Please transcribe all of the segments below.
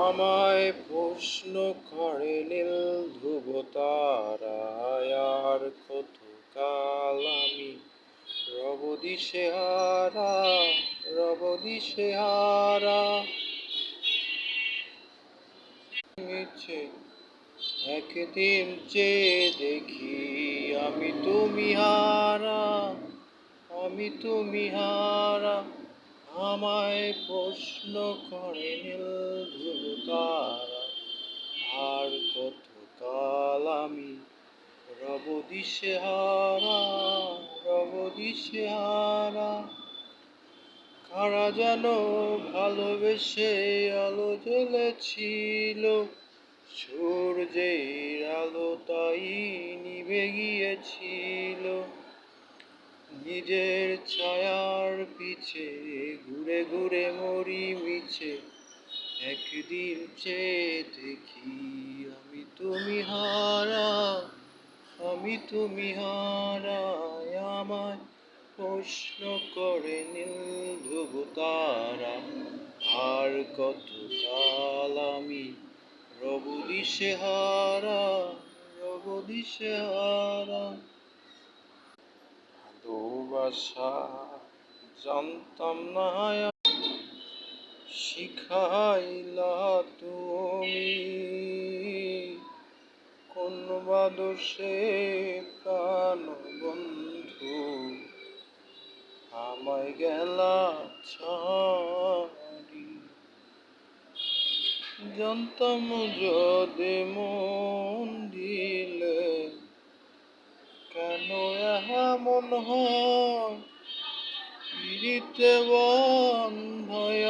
আমায় প্রশ্ন করে নীল ধ্রুব তারায়, আর কতকাল আমি রব দিশেহারা, রব দিশেহারা। মিছে একদিন চেয়ে দেখি আমি তুমি হারা, আমি তুমি হারা। আমায় প্রশ্ন করে নীল ধ্রুব তারা, আর কতকাল আমি রব দিশেহারা, রব দিশেহারা। কারা যেন ভালোবেসে আলো জ্বেলেছিল, সূর্যের আলো তাই নিভে গিয়েছিল। নিজের ছায়ার পিছে ঘুরে ঘুরে মরি মিছে, একদিন চেয়ে দেখি আমি তুমি হারা, আমি তুমি হারা। আমায় প্রশ্ন করে নীল ধ্রুব তারা, আর কতকাল আমি রব দিশেহারা, রব দিশেহারা। ভালোবাসা জানতাম না শিখাইলা তুমি, কোন বাদশে প্রাণ বন্ধু আমায় গেলা ছাড়ি। জানতাম যদি মন দিলে কেন এমন হয়, পিড়িতে বন্ধয়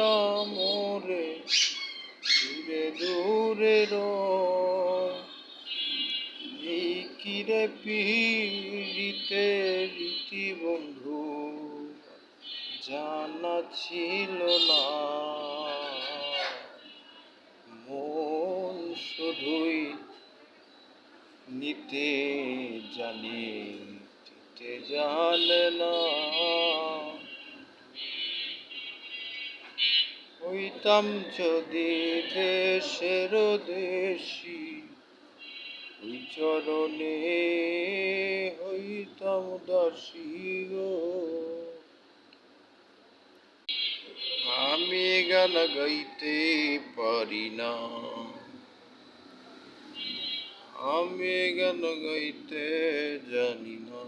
মোরে দূরে দূরে রয়। এই কিরে পিড়িতে রীতি বন্ধু জানা ছিল না, মন শুধুই নিতে জানে, দিতে জানে না। হইতাম যদি দেশের দেশি, ওই চরণে হইতাম দাসী গো। আমি গান গাইতে পারি না, আমি গান গাইতে জানি না।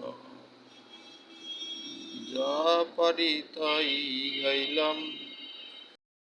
যা পারি তাই গাইলাম,